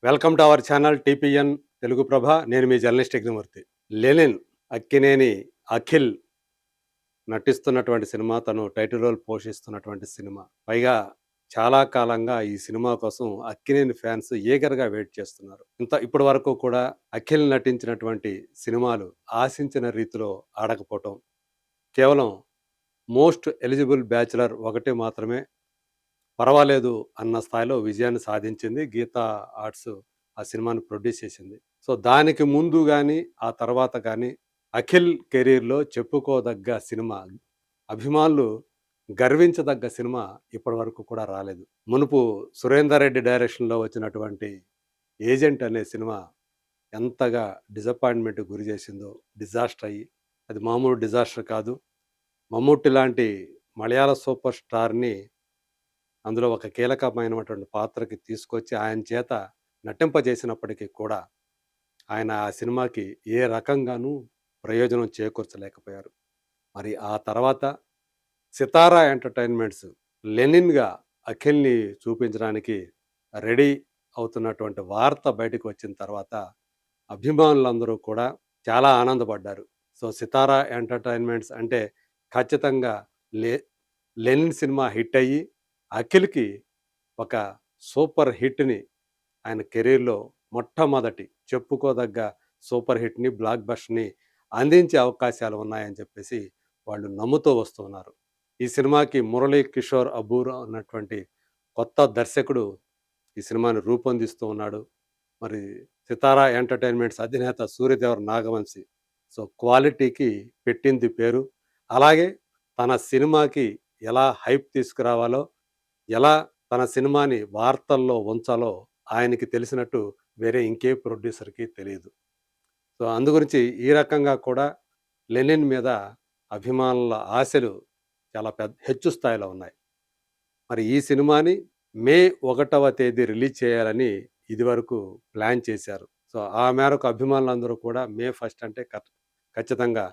Welcome to our channel TPN Telugu Prabha. నేను మీ journalist Yagnamurthy. Lenin Akkineni Akhil నటిస్తున్నటువంటి సినిమా, తను టైటిల్ రోల్ పోషిస్తున్నటువంటి సినిమా. పైగా చాలా కాలంగా ఈ సినిమా కోసం అక్కినేని ఫ్యాన్స్ ఈగర్‌గా వెయిట్ చేస్తున్నారు. ఇప్పటి వరకు కూడా అఖిల్ నటించినటువంటి సినిమాలు ఆశించిన రీతిలో ఆడకపోవటం, కేవలం మోస్ట్ ఎలిజిబుల్ బ్యాచిలర్ ఒకటి మాత్రమే పర్వాలేదు అన్న స్థాయిలో విజయాన్ని సాధించింది. గీతా ఆర్ట్స్ ఆ సినిమాని ప్రొడ్యూస్ చేసింది. సో, దానికి ముందు గాని, ఆ తర్వాత గాని అఖిల్ కెరీర్‌లో చెప్పుకోదగ్గ సినిమా, అభిమానులు గర్వించదగ్గ సినిమా ఇప్పటి వరకు కూడా రాలేదు. మునుపు సురేందర్ రెడ్డి డైరెక్షన్‌లో వచ్చినటువంటి 'ఏజెంట్' అనే సినిమా ఎంతగా డిసప్పాయింట్‌మెంట్‌కి గురి చేసిందో, డిజాస్టర్ అయ్యి, అది మామూలు డిజాస్టర్ కాదు. మమ్ముట్టి లాంటి మలయాళ సూపర్ స్టార్‌ని అందులో ఒక కీలకమైనటువంటి పాత్రకి తీసుకొచ్చి ఆయన చేత నటింపజేసినప్పటికీ కూడా ఆయన ఆ సినిమాకి ఏ రకంగానూ ప్రయోజనం చేకూర్చలేకపోయారు. మరి ఆ తర్వాత సితారా ఎంటర్‌టైన్‌మెంట్స్ లెనిన్‌గా అఖిల్‌ని చూపించడానికి రెడీ అవుతున్నటువంటి వార్త బయటకు వచ్చిన తర్వాత అభిమానులందరూ కూడా చాలా ఆనందపడ్డారు. సో, సితారా ఎంటర్‌టైన్‌మెంట్స్ అంటే ఖచ్చితంగా లె లెనిన్ సినిమా హిట్ అయ్యి అఖిల్‌కి ఒక సూపర్ హిట్‌ని ఆయన కెరీర్‌లో మొట్టమొదటి చెప్పుకోదగ్గ సూపర్ హిట్‌ని, బ్లాక్ బస్టర్‌ని అందించే అవకాశాలు ఉన్నాయని చెప్పేసి వాళ్ళు నమ్ముతూ వస్తున్నారు. ఈ సినిమాకి మురళీ కిషోర్ అబూర్ అన్నటువంటి కొత్త దర్శకుడు ఈ సినిమాని రూపొందిస్తూ ఉన్నాడు. మరి సితారా ఎంటర్‌టైన్‌మెంట్స్ అధినేత సూర్యదేవర నాగవంశి. సో, క్వాలిటీకి పెట్టింది పేరు. అలాగే తన సినిమాకి ఎలా హైప్ తీసుకురావాలో, ఎలా తన సినిమాని వార్తల్లో ఉంచాలో ఆయనకి తెలిసినట్టు వేరే ఇంకే ప్రొడ్యూసర్‌కి తెలీదు. సో, అందుగురించి ఈ రకంగా కూడా లెనిన్ మీద అభిమానుల ఆశలు చాలా హెచ్చు స్థాయిలో ఉన్నాయి. మరి ఈ సినిమాని మే 1వ తేదీ రిలీజ్ చేయాలని ఇదివరకు ప్లాన్ చేశారు. సో, ఆ మేరకు అభిమానులందరూ కూడా మే 1 అంటే ఖచ్చితంగా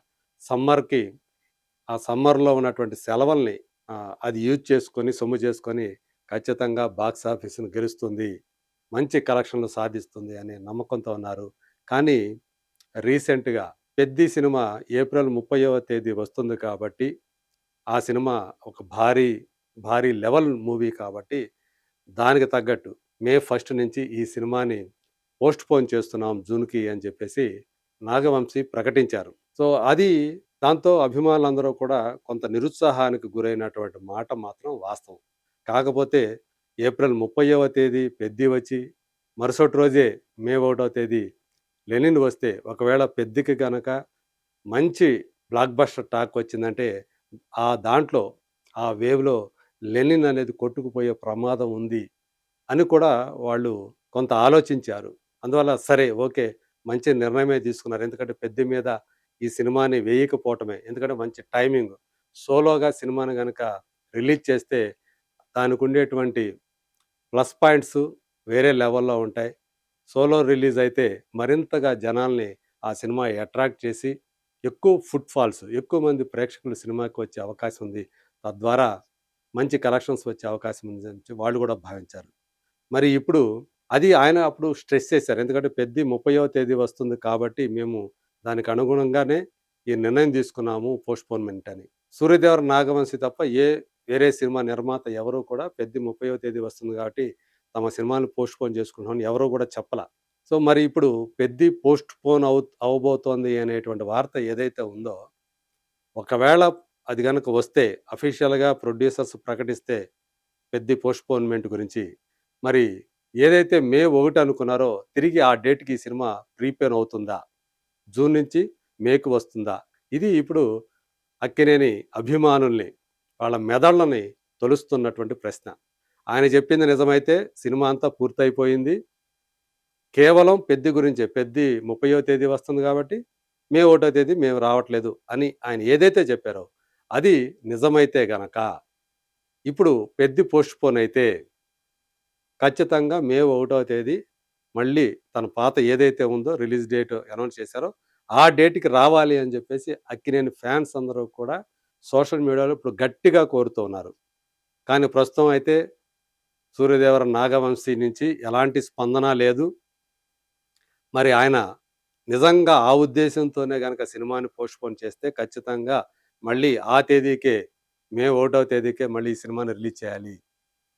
సమ్మర్‌కి, ఆ సమ్మర్‌లో ఉన్నటువంటి సెలవుల్ని అది యూజ్ చేసుకొని, సొమ్ము చేసుకొని ఖచ్చితంగా బాక్స్ ఆఫీస్‌ని గెలుస్తుంది, మంచి కలెక్షన్‌లు సాధిస్తుంది అనే నమ్మకంతో ఉన్నారు. కానీ రీసెంట్‌గా 'పెద్ది' సినిమా ఏప్రిల్ 30వ తేదీ వస్తుంది కాబట్టి, ఆ సినిమా ఒక భారీ, భారీ లెవెల్ మూవీ కాబట్టి దానికి తగ్గట్టు మే 1 నుంచి ఈ సినిమాని పోస్ట్‌పోన్ చేస్తున్నాం జూన్‌కి అని చెప్పేసి నాగవంశి ప్రకటించారు. సో, అది దాంతో అభిమానులందరూ కూడా కొంత నిరుత్సాహానికి గురైనటువంటి మాట మాత్రం వాస్తవం. కాకపోతే ఏప్రిల్ 30వ తేదీ 'పెద్ది' వచ్చి, మరుసటి రోజే మే 1వ తేదీ 'లెనిన్' వస్తే, ఒకవేళ 'పెద్ది'కి గనక మంచి బ్లాక్ బస్టర్ టాక్ వచ్చిందంటే, ఆ దాంట్లో, ఆ వేవ్‌లో 'లెనిన్' అనేది కొట్టుకుపోయే ప్రమాదం ఉంది అని కూడా వాళ్ళు కొంత ఆలోచించారు. అందువల్ల సరే, ఓకే, మంచి నిర్ణయమే తీసుకున్నారు. ఎందుకంటే 'పెద్ది' మీద ఈ సినిమాని వేయకపోవటమే. ఎందుకంటే మంచి టైమింగ్. సోలోగా సినిమాని గనక రిలీజ్ చేస్తే దానికుండేటువంటి ప్లస్ పాయింట్స్ వేరే లెవెల్‌లో ఉంటాయి. సోలో రిలీజ్ అయితే మరింతగా జనాల్ని ఆ సినిమా అట్రాక్ట్ చేసి ఎక్కువ ఫుట్ ఫాల్స్, ఎక్కువ మంది ప్రేక్షకులు సినిమాకి వచ్చే అవకాశం ఉంది. తద్వారా మంచి కలెక్షన్స్ వచ్చే అవకాశం ఉందని వాళ్ళు కూడా భావించారు. మరి ఇప్పుడు అది ఆయన అప్పుడు స్ట్రెస్ చేశారు. ఎందుకంటే 'పెద్ది' 30వ తేదీ వస్తుంది కాబట్టి మేము దానికి అనుగుణంగానే ఈ నిర్ణయం తీసుకున్నాము పోస్ట్‌పోన్‌మెంట్ అని. 'సూర్యదేవర నాగవంశి' తప్ప వేరే సినిమా నిర్మాత ఎవరు కూడా 'పెద్ది' 30వ తేదీ వస్తుంది కాబట్టి తమ సినిమాని పోస్ట్‌పోన్ చేసుకుంటున్నామని ఎవరు కూడా చెప్పల. సో, మరి ఇప్పుడు 'పెద్ది' పోస్ట్‌పోన్ అవ్వబోతోంది అనేటువంటి వార్త ఏదైతే ఉందో, ఒకవేళ అది గనక వస్తే, అఫీషియల్‌గా ప్రొడ్యూసర్స్ ప్రకటిస్తే 'పెద్ది' పోస్ట్‌పోన్‌మెంట్ గురించి, మరి ఏదైతే మే 1 అనుకున్నారో తిరిగి ఆ డేట్‌కి ఈ సినిమా ప్రీపోన్ అవుతుందా? జూన్ నుంచి మేకు వస్తుందా? ఇది ఇప్పుడు అక్కినేని అభిమానుల్ని, వాళ్ళ మెదళ్ళని తొలుస్తున్నటువంటి ప్రశ్న. ఆయన చెప్పింది నిజమైతే సినిమా అంతా పూర్తయిపోయింది. కేవలం 'పెద్ది' గురించే. 'పెద్ది' 30వ తేదీ వస్తుంది కాబట్టి మే 1 తేదీ మేము రావట్లేదు అని ఆయన ఏదైతే చెప్పారో అది నిజమైతే గనక, ఇప్పుడు 'పెద్ది' పోస్ట్‌పోన్ అయితే ఖచ్చితంగా మే 1వ తేదీ మళ్ళీ తన పాత ఏదైతే ఉందో రిలీజ్ డేట్ అనౌన్స్ చేశారో, ఆ డేట్‌కి రావాలి అని జెప్పేసి అక్కినేని ఫ్యాన్స్ అందరూ కూడా సోషల్ మీడియాలో ఇప్పుడు గట్టిగా కోరుతూ ఉన్నారు. కానీ ప్రస్తుతం అయితే సూర్యదేవర నాగవంశీ నుంచి ఎలాంటి స్పందన లేదు. మరి ఆయన నిజంగా ఆ ఉద్దేశంతోనే గనక సినిమాని పోస్ట్‌పోన్ చేస్తే ఖచ్చితంగా మళ్ళీ ఆ తేదీకే మే 1వ తేదీకే మళ్ళీ ఈ సినిమాని రిలీజ్ చేయాలి.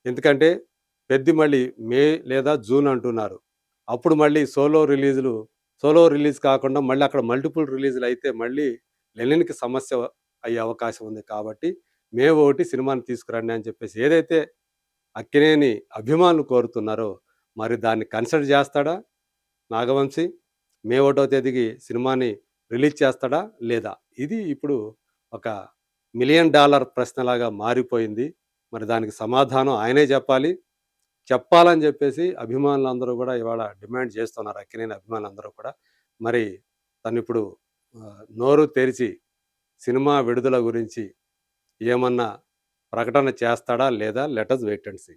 ఎందుకంటే మళ్ళీ మే లేదా జూన్ అంటున్నారు. అప్పుడు మళ్ళీ సోలో రిలీజ్ కాకుండా మళ్ళీ అక్కడ మల్టిపుల్ రిలీజ్‌లయితే మళ్ళీ లెనిన్‌కి సమస్య అయ్యే అవకాశం ఉంది. కాబట్టి మే 1 సినిమాని తీసుకురండి అని చెప్పేసి ఏదైతే అక్కినేని అభిమానులు కోరుతున్నారో మరి దాన్ని కన్సిడర్ చేస్తాడా నాగవంశి? మే 1వ తేదీకి సినిమాని రిలీజ్ చేస్తాడా? లేదా? ఇది ఇప్పుడు ఒక మిలియన్ డాలర్ ప్రశ్నలాగా మారిపోయింది. మరి దానికి సమాధానం ఆయనే జెప్పాలి. చెప్పాలని జెప్పేసి అభిమానులందరూ గూడా ఇవాళ డిమాండ్ జేస్తున్నారు. అక్కినేని అభిమానులందరూ కూడా. మరి తనిప్పుడు నోరు తెరిచి సినిమా విడుదల గురించి ఏమన్నా ప్రకటన చేస్తాడా? లేదా? Let us wait and see.